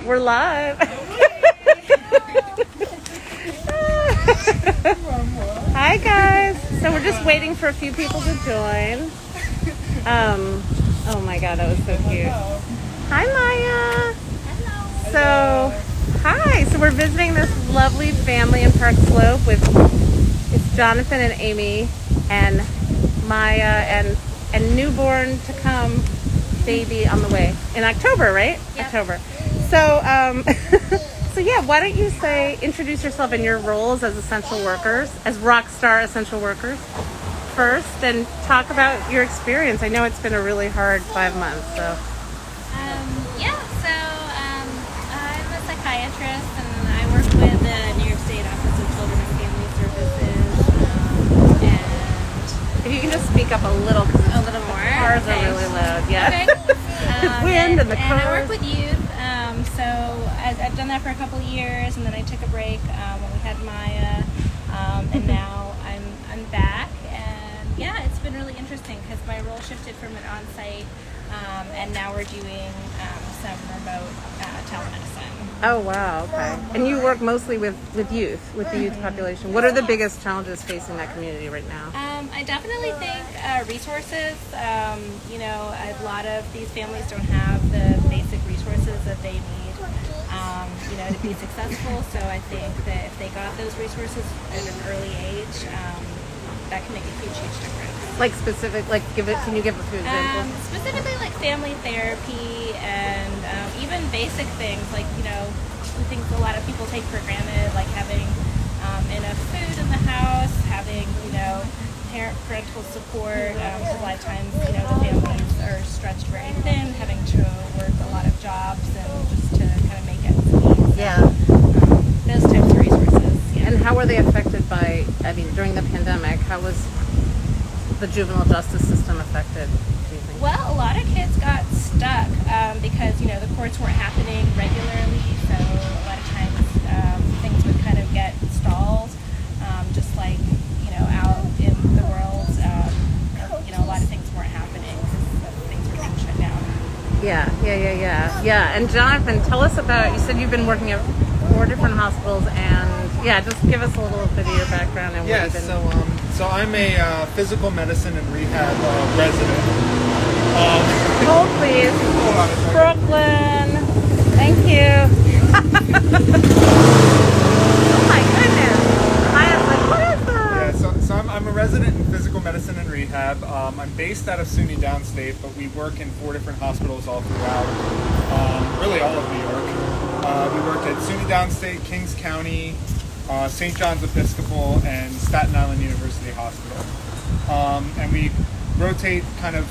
We're live. Hi guys. So we're just waiting for a few people to join. Oh my god, that was so cute. Hi Maya. Hello. So hi. So we're visiting this lovely family in Park Slope with it's Jonathan and Amy and Maya and newborn to come baby on the way in October, right? Yep. October. So so yeah, why don't you introduce yourself and your roles as essential workers, as rockstar essential workers first, and talk about your experience. I know it's been a really hard 5 months, so. I'm a psychiatrist and I work with the New York State Office of Children and Family Services. And If you can just speak up a little, because a little more. cars Okay. are really loud. Yeah. Okay. Wind and the And I cars. work with youth. So I've done that for a couple of years, and then I took a break when we had Maya, and now I'm back. And yeah, it's been really interesting because my role shifted from an on-site, and now we're doing some remote telemedicine. Oh wow, okay. And you work mostly with youth, with the youth population. What are the biggest challenges facing that community right now? I definitely think resources. A lot of these families don't have the basic resources that they need, to be successful. So I think that if they got those resources at an early age, that can make a huge difference. Like specific, can you give a few examples? Specifically like family therapy and even basic things like, things a lot of people take for granted, like having enough food in the house, having, parental support. A lot of times, the families are stretched very thin, having to work a lot of jobs and just to kind of make ends meet. Yeah. Those types of resources. Yeah. And how were they affected during the pandemic, how was the juvenile justice system affected, do you think? Well, a lot of kids got stuck because, the courts weren't happening regularly, so a lot of times things would kind of get stalled, just like, out in the world, a lot of things weren't happening because things were being shut down. Yeah. And Jonathan, tell us you said you've been working at 4 different hospitals, and just give us a little bit of your background and what you've been... So I'm a physical medicine and rehab resident. Hold please. Hold on a second. Brooklyn. Thank you. Oh my goodness. I was like, what is that? Yeah, so I'm a resident in physical medicine and rehab. I'm based out of SUNY Downstate, but we work in 4 different hospitals all throughout, really all of New York. We work at SUNY Downstate, Kings County, St. John's Episcopal, and Staten Island University Hospital. And we rotate kind of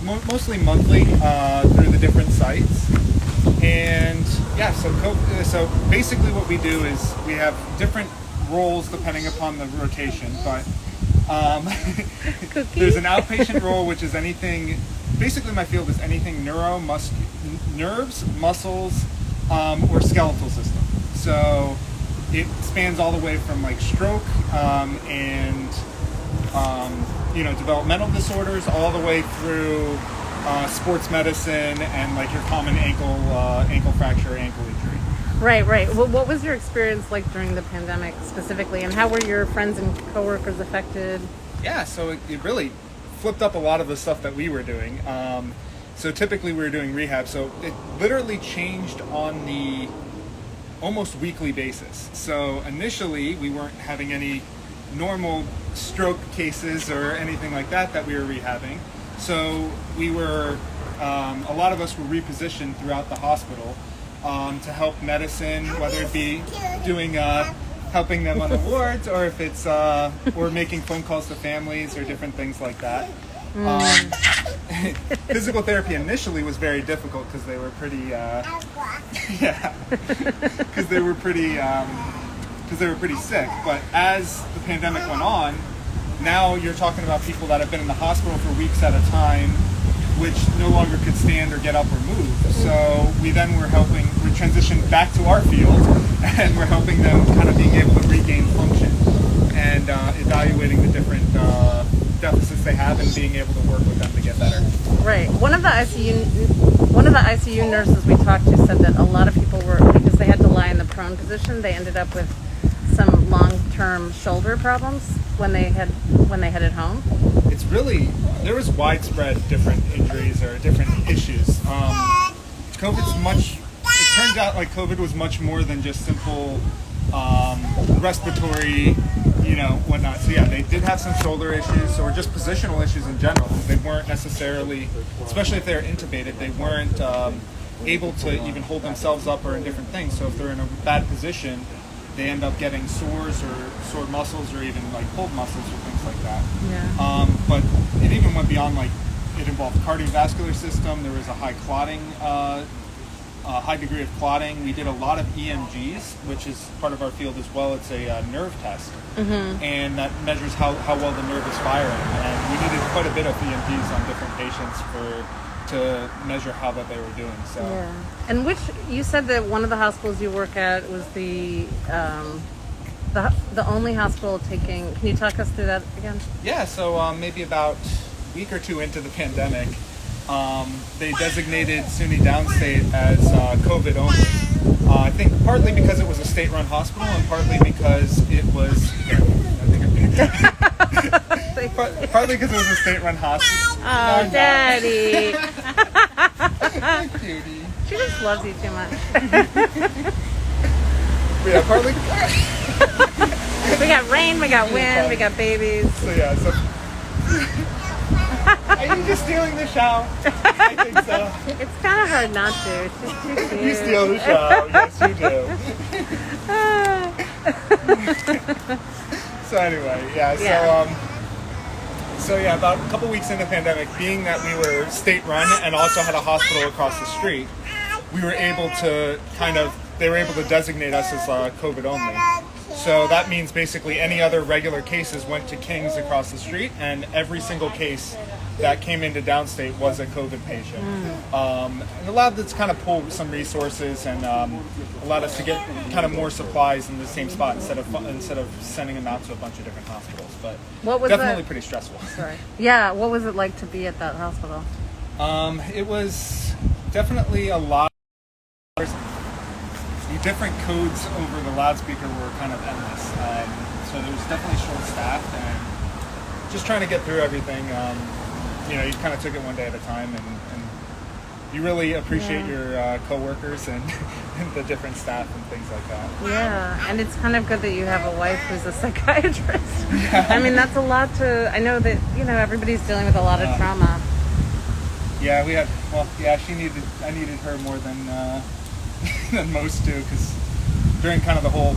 mostly monthly through the different sites. And yeah, so basically what we do is we have different roles depending upon the rotation, but there's an outpatient role, which is anything, basically my field is anything nerves, muscles, or skeletal system. So it spans all the way from like stroke and developmental disorders all the way through sports medicine and like your common ankle fracture, ankle injury. Right. Well, what was your experience like during the pandemic specifically, and how were your friends and coworkers affected? Yeah, so it really flipped up a lot of the stuff that we were doing. So typically we were doing rehab, so it literally changed on the almost weekly basis. So initially we weren't having any normal stroke cases or anything like that we were rehabbing. So we were, a lot of us were repositioned throughout the hospital to help medicine, whether it be doing, helping them on the wards, or if it's, or making phone calls to families or different things like that. Physical therapy initially was very difficult because they were pretty, because they were pretty sick. But as the pandemic went on, now you're talking about people that have been in the hospital for weeks at a time, which no longer could stand or get up or move. So we transitioned back to our field, and we're helping them kind of being able to regain function and evaluating the different deficits they have and being able to work with them to get better. Right. One of the ICU nurses we talked to said that a lot of people were, because they had to lie in the prone position, they ended up with some long-term shoulder problems when they headed home. It's really, there was widespread different injuries or different issues. It turns out like COVID was much more than just simple respiratory, whatnot. So yeah, they did have some shoulder issues or just positional issues in general. They weren't necessarily, especially if they were intubated, they weren't able to even hold themselves up or in different things. So if they're in a bad position, they end up getting sores or sore muscles or even like pulled muscles or things like that. Yeah. But it even went beyond like, it involved cardiovascular system. There was a high clotting, high degree of clotting. We did a lot of EMGs, which is part of our field as well. It's a nerve test, and that measures how well the nerve is firing. And we needed quite a bit of EMGs on different patients to measure how that they were doing. So, yeah. And you said that one of the hospitals you work at was the only hospital taking. Can you talk us through that again? Yeah. So maybe about a week or two into the pandemic, they designated SUNY Downstate as COVID only. I think partly because it was a state-run hospital, and partly because it was. Partly because it was a state-run hospital. Oh, No, Daddy! Cutie. She just loves you too much. Yeah, partly. We got rain, we got wind, we got babies. So yeah, so. Are you just stealing the show? I think so. It's kind of hard not to. It's just too cute. You steal the show. Yes, you do. So anyway, yeah. So yeah, about a couple weeks into the pandemic, being that we were state-run and also had a hospital across the street, we were able to they were able to designate us as COVID only. So that means basically any other regular cases went to King's across the street, and every single case that came into Downstate was a COVID patient. And allowed us to kind of pull some resources and allowed us to get kind of more supplies in the same spot instead of sending them out to a bunch of different hospitals. But What was definitely pretty stressful. Sorry. Yeah, what was it like to be at that hospital? It was definitely a lot. The different codes over the loudspeaker were kind of endless. So there was definitely short-staffed and just trying to get through everything. You kind of took it one day at a time, and you really appreciate your coworkers and the different staff and things like that. Yeah, and it's kind of good that you have a wife who's a psychiatrist. Yeah. I mean, that's a lot to. I know that everybody's dealing with a lot of trauma. Yeah, I needed her more than most do, because during kind of the whole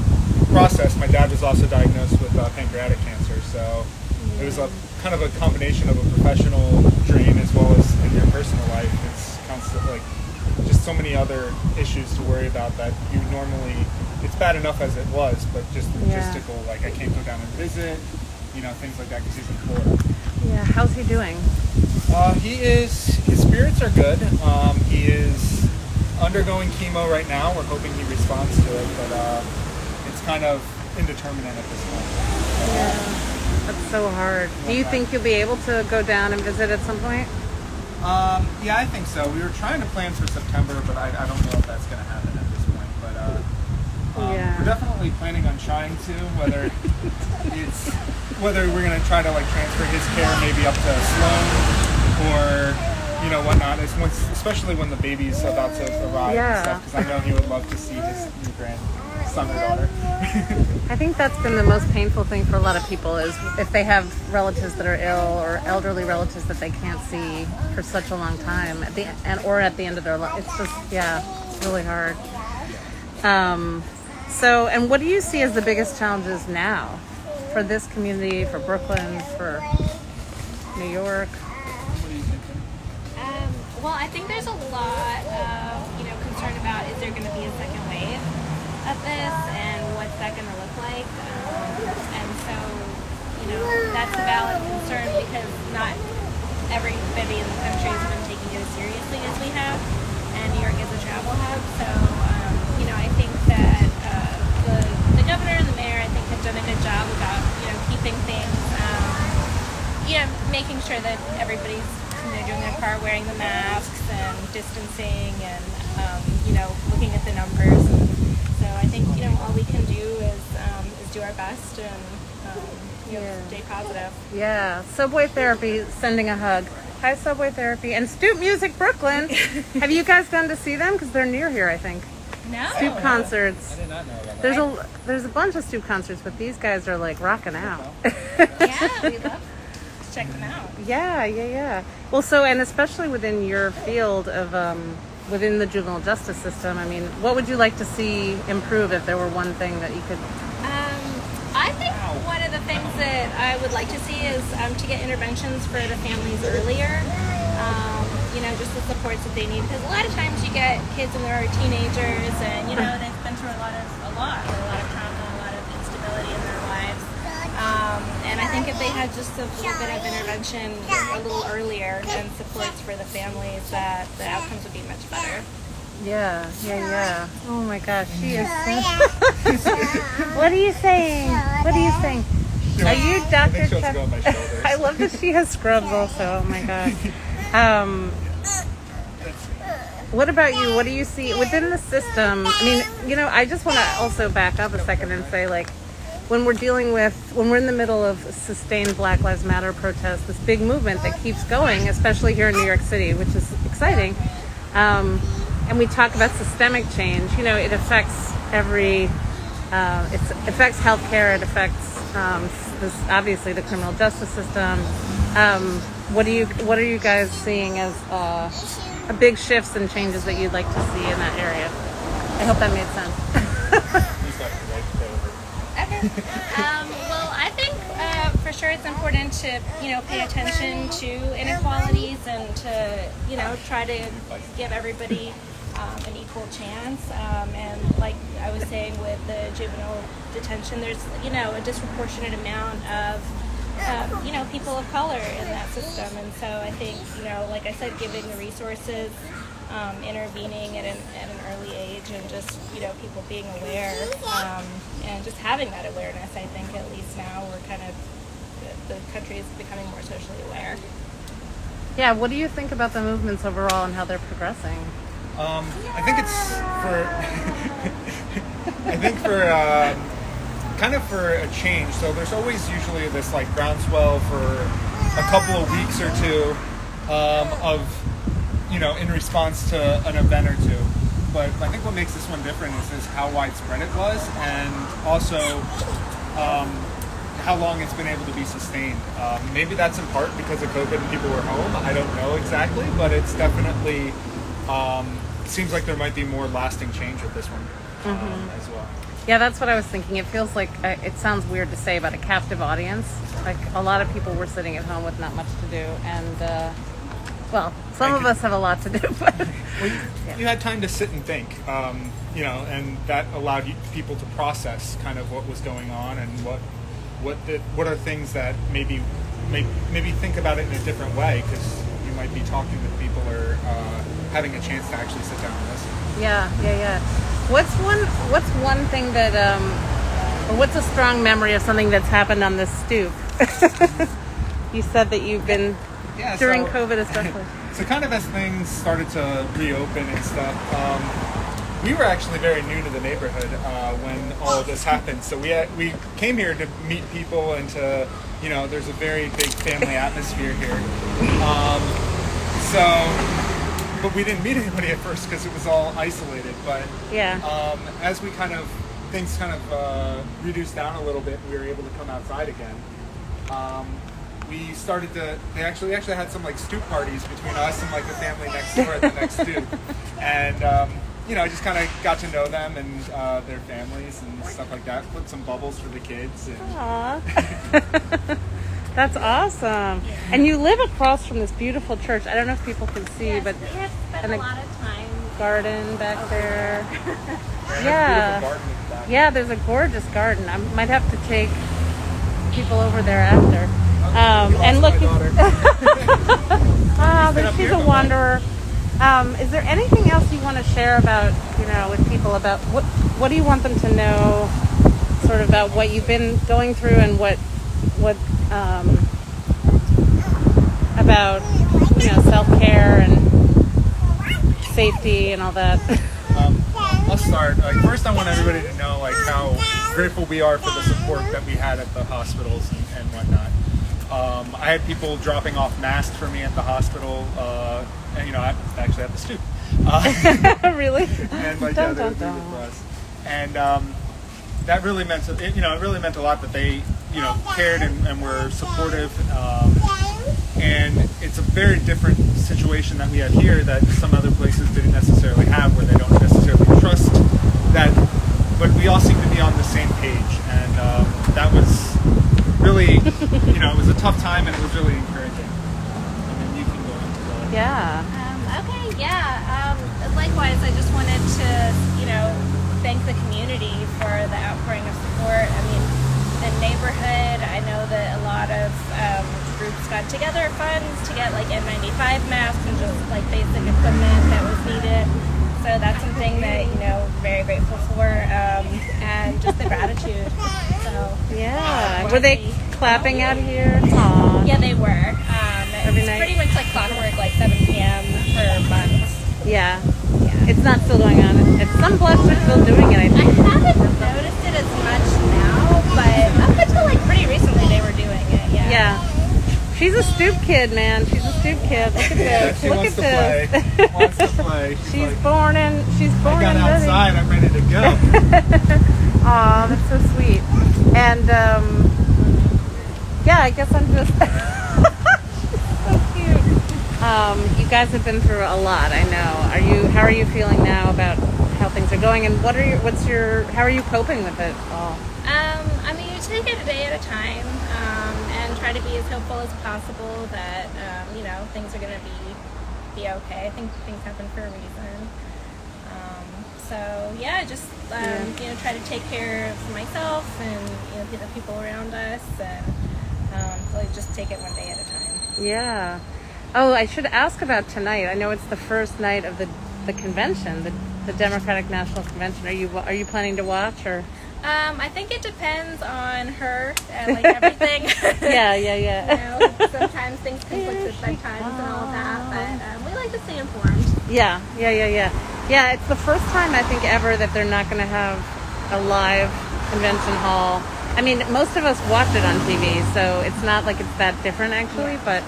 process, my dad was also diagnosed with pancreatic cancer, so it was a kind of a combination of a professional drain as well as in your personal life. It's constant, like, just so many other issues to worry about that you normally, it's bad enough as it was, but just logistical, like I can't go down and visit, things like that because he's in Florida. Yeah, how's he doing? His spirits are good. He is undergoing chemo right now. We're hoping he responds to it, but it's kind of indeterminate at this point. Yeah. That's so hard. Do you think you'll be able to go down and visit at some point? Yeah, I think so. We were trying to plan for September, but I don't know if that's going to happen at this point. But we're definitely planning on trying to. Whether we're going to try to transfer his care maybe up to Sloan or whatnot. Especially when the baby's about to arrive and stuff, because I know he would love to see his new grandson or daughter. I think that's been the most painful thing for a lot of people is if they have relatives that are ill or elderly relatives that they can't see for such a long time or at the end of their life. It's just, it's really hard. So, and what do you see as the biggest challenges now for this community, for Brooklyn, for New York? Well, I think there's a lot of, concern about is there going to be a second wave of this and what's that going to look like? And so, that's a valid concern because not everybody in the country has been taking it as seriously as we have, and New York is a travel hub. So, I think that the governor and the mayor, I think, have done a good job about, keeping things, making sure that everybody's doing their part, wearing the masks and distancing, and looking at the numbers. And so I think all we can do is do our best and stay positive. Yeah. Subway Therapy sending a hug. Hi, Subway Therapy. And Stoop Music Brooklyn. Have you guys gone to see them? Because they're near here, I think. No. Stoop concerts. I did not know about that. There's a bunch of Stoop concerts, but these guys are like rocking out. Yeah, we love to check them out. Yeah. Well, so, and especially within your field of, within the juvenile justice system, I mean, what would you like to see improve if there were one thing that you could... I think one of the things that I would like to see is to get interventions for the families earlier. Just the supports that they need, because a lot of times you get kids when they're teenagers, and they've been through a lot of trauma, a lot of instability in their lives. And I think if they had just a little bit of intervention a little earlier and supports for the families, that the outcomes would be much better. Yeah. Oh my gosh, she is so... What are you saying? Are you Dr. Chuck? I love that she has scrubs also. Oh my god. What about you? What do you see within the system? I mean, I just want to also back up a second and say, like, when we're in the middle of sustained Black Lives Matter protests, this big movement that keeps going, especially here in New York City, which is exciting. And we talk about systemic change. It affects it affects healthcare. It affects obviously the criminal justice system. What are you guys seeing as big shifts and changes that you'd like to see in that area? I hope that made sense. Well, I think for sure it's important to pay attention to inequalities and to try to give everybody an equal chance. And like I was saying with the juvenile detention, there's a disproportionate amount of people of color in that system, and so I think like I said, giving the resources, intervening at an early age, and just people being aware, and just having that awareness. I think at least now we're kind of the country is becoming more socially aware. Yeah. What do you think about the movements overall and how they're progressing? I think it's for kind of for a change. So there's always usually this like groundswell for a couple of weeks or two of in response to an event or two. But I think what makes this one different is how widespread it was, and also how long it's been able to be sustained. Maybe that's in part because of COVID and people were home. I don't know exactly, but it's definitely seems like there might be more lasting change with this one as well. Yeah, that's what I was thinking. It feels like, it sounds weird to say, but a captive audience. Like, a lot of people were sitting at home with not much to do. And, some of us have a lot to do. But you had time to sit and think, and that allowed people to process kind of what was going on and what are things that maybe think about it in a different way, because you might be talking with people or having a chance to actually sit down and listen. Yeah. What's one thing that, or what's a strong memory of something that's happened on this stoop? You said that you've been, during COVID especially. So kind of as things started to reopen and stuff, we were actually very new to the neighborhood when all of this happened. So we came here to meet people and to, there's a very big family atmosphere here. But we didn't meet anybody at first because it was all isolated. But as we things reduced down a little bit, we were able to come outside again. We started they actually had some like stoop parties between us and like the family next door at the next stoop. And, I just kind of got to know them and their families and stuff like that. Put some bubbles for the kids. And Aww. That's awesome. And you live across from this beautiful church. I don't know if people can see, but we have spent a lot of time. Garden back there. Garden. Yeah, there's a gorgeous garden. I might have to take people over there after. And look, she's a wanderer. Is there anything else you want to share about, with people about what do you want them to know, sort of about what you've been going through and what about, self-care and safety and all that? I'll start. First, I want everybody to know how grateful we are for the support that we had at the hospitals and whatnot. I had people dropping off masks for me at the hospital, and I actually at the Stoop. Really? And they were doing it for us. And that really meant it really meant a lot that they cared and were supportive. And it's a very different situation that we have here that some other places didn't necessarily have, where they don't necessarily trust that, but we all seem to be on the same page, and that was really, it was a tough time, and it was really encouraging. And then you can go into that. Yeah. Likewise, I just wanted to, thank the community for the outpouring of support. I mean, the neighborhood, I know that a lot of groups got together funds to get N95 masks and just basic equipment that was needed. So that's something that, very grateful for, and just the gratitude. So yeah. Were they clapping out here? Aww. Yeah, they were. Every it's night? pretty much like clockwork, 7 p.m. for months. Yeah. It's not still going on. Some blocks are still doing it, I I think. haven't noticed it as much now, but up until pretty recently they were doing it. Yeah. Yeah. She's a Stoop kid, man. She's a Stoop kid. Look at this. She Look wants at to this. play. Wants to play. She's born and I got ready. outside. I'm ready to go. Aw, that's so sweet. And I guess I'm just so cute. You guys have been through a lot, I know. How are you feeling now about how things are going, and how are you coping with it all? You take it a day at a time, and try to be as hopeful as possible that things are going to be okay. I think things happen for a reason. Try to take care of myself and the people around us, and just take it one day at a time. Yeah. Oh, I should ask about tonight. I know it's the first night of the convention, the Democratic National Convention. Are you planning to watch, or? I think it depends on her and everything. Yeah. Sometimes things conflict with bedtimes and all of that, but we like to stay informed. Yeah. Yeah, it's the first time I think ever that they're not going to have a live convention hall. I mean, most of us watch it on TV, so it's not like it's that different actually, but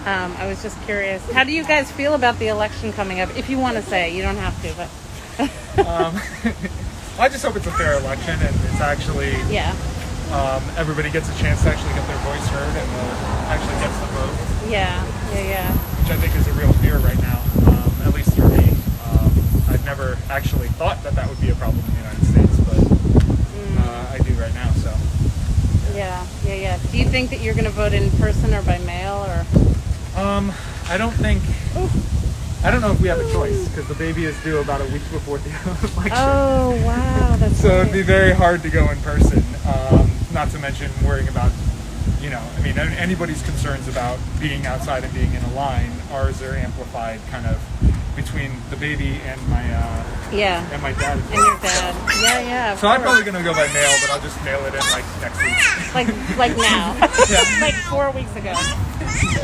I was just curious. How do you guys feel about the election coming up? If you want to say, you don't have to, but... I just hope it's a fair election, and it's actually everybody gets a chance to actually get their voice heard and actually gets the vote. Yeah. Which I think is a real fear right now, at least for me. I've never actually thought that would be a problem in the United States, but I do right now. So. Yeah. Do you think that you're going to vote in person or by mail, or? I don't know if we have a choice, because the baby is due about a week before the election. Oh, wow. That's so it'd be very hard to go in person, not to mention worrying about, anybody's concerns about being outside and being in a line. Ours are amplified kind of between the baby and my and my dad. And your dad. Yeah. So I'm probably going to go by mail, but I'll just mail it in next week. like now. Yeah. 4 weeks ago.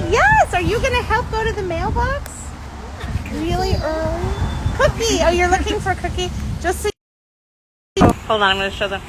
Yes! Are you going to help go to the mailbox? Really early? Cookie! Oh, you're looking for a cookie? Just so you... Hold on, I'm going to show them.